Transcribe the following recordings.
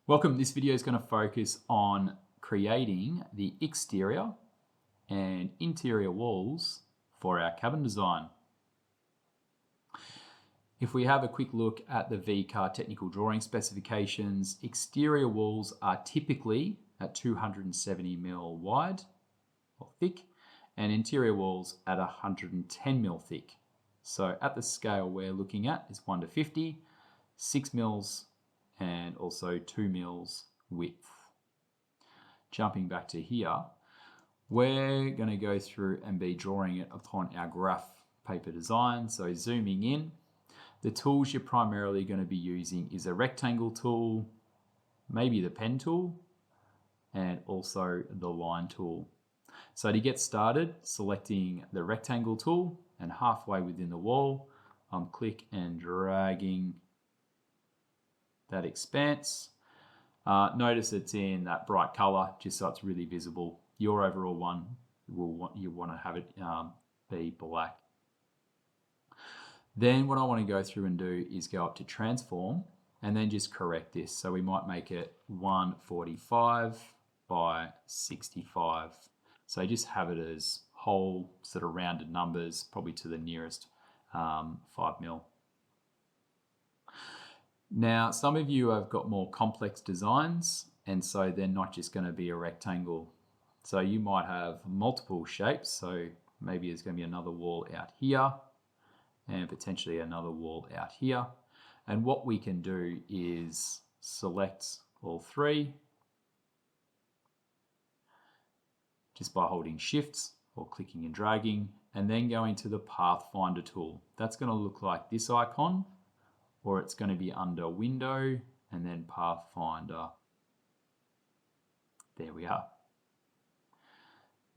Welcome. This video is going to focus on creating the exterior and interior walls for our cabin design. If we have a quick look at the VCAA technical drawing specifications, exterior walls are typically at 270mm wide or thick, and interior walls at 110mm thick. So at the scale we're looking at is 1 to 50, 6 mils, and also 2 mils width. Jumping back to here, we're going to go through and be drawing it upon our graph paper design. So zooming in, the tools you're primarily going to be using is a rectangle tool, maybe the pen tool, and also the line tool. So to get started, selecting the rectangle tool, and halfway within the wall, I'm click and dragging that expanse. Notice it's in that bright color, just so it's really visible. Your overall one, you want to have it be black. Then what I want to go through and do is go up to transform and then just correct this. So we might make it 145 by 65. So just have it as whole sort of rounded numbers, probably to the nearest 5 mil. Now, some of you have got more complex designs, and so they're not just going to be a rectangle. So you might have multiple shapes. So maybe there's going to be another wall out here and potentially another wall out here. And what we can do is select all three just by holding Shift or clicking and dragging, and then going to the Pathfinder tool. That's going to look like this icon, or it's going to be under Window and then Pathfinder. There we are.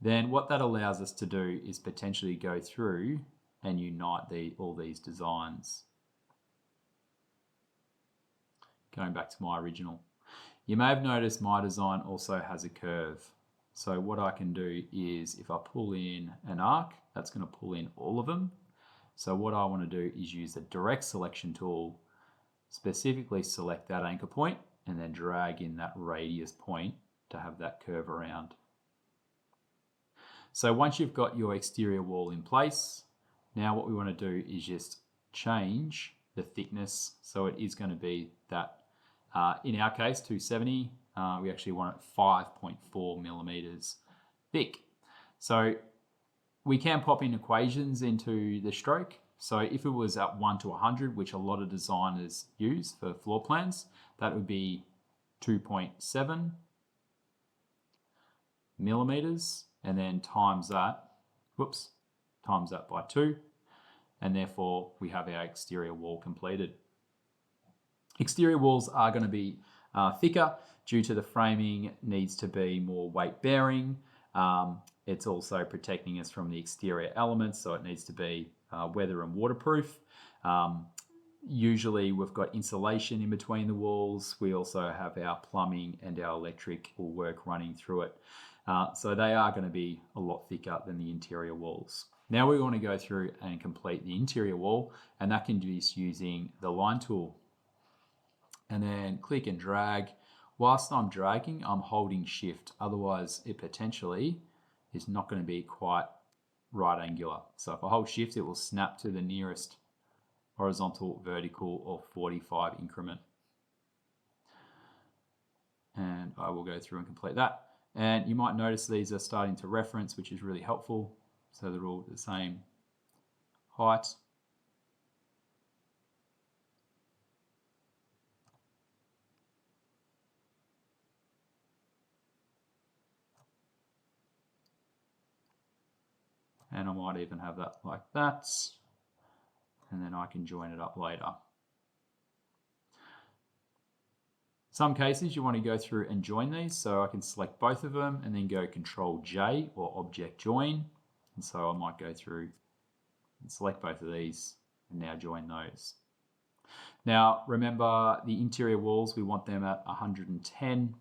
Then what that allows us to do is potentially go through and unite all these designs. Going back to my original. You may have noticed my design also has a curve. So what I can do is if I pull in an arc, that's going to pull in all of them. So what I want to do is use the direct selection tool, specifically select that anchor point and then drag in that radius point to have that curve around. So once you've got your exterior wall in place, now what we want to do is just change the thickness. So it is going to be that, in our case, 270. We actually want it 5.4 millimeters thick. So we can pop in equations into the stroke. So if it was at 1 to 100, which a lot of designers use for floor plans, that would be 2.7 millimeters, and then times that by 2, and therefore we have our exterior wall completed. Exterior walls are going to be thicker due to the framing needs to be more weight bearing. It's also protecting us from the exterior elements, so it needs to be weather and waterproof. Usually we've got insulation in between the walls. We also have our plumbing and our electrical work running through it. So they are going to be a lot thicker than the interior walls. Now we want to go through and complete the interior wall, and that can be just using the line tool. And then click and drag. Whilst I'm dragging, I'm holding Shift. Otherwise, it potentially is not going to be quite right angular. So if I hold Shift, it will snap to the nearest horizontal, vertical, or 45 increment. And I will go through and complete that. And you might notice these are starting to reference, which is really helpful. So they're all the same height. And I might even have that like that. And then I can join it up later. Some cases you want to go through and join these. So I can select both of them and then go Control J or Object Join. And so I might go through and select both of these and now join those. Now remember the interior walls, we want them at 110.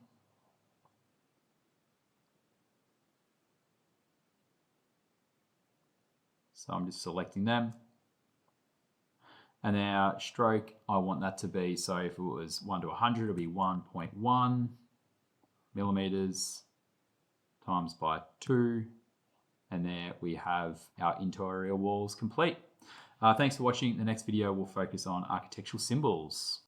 So I'm just selecting them. And then our stroke, I want that to be, so if it was 1 to 100, it'll be 1.1 millimeters times by 2. And there we have our interior walls complete. Thanks for watching. The next video will focus on architectural symbols.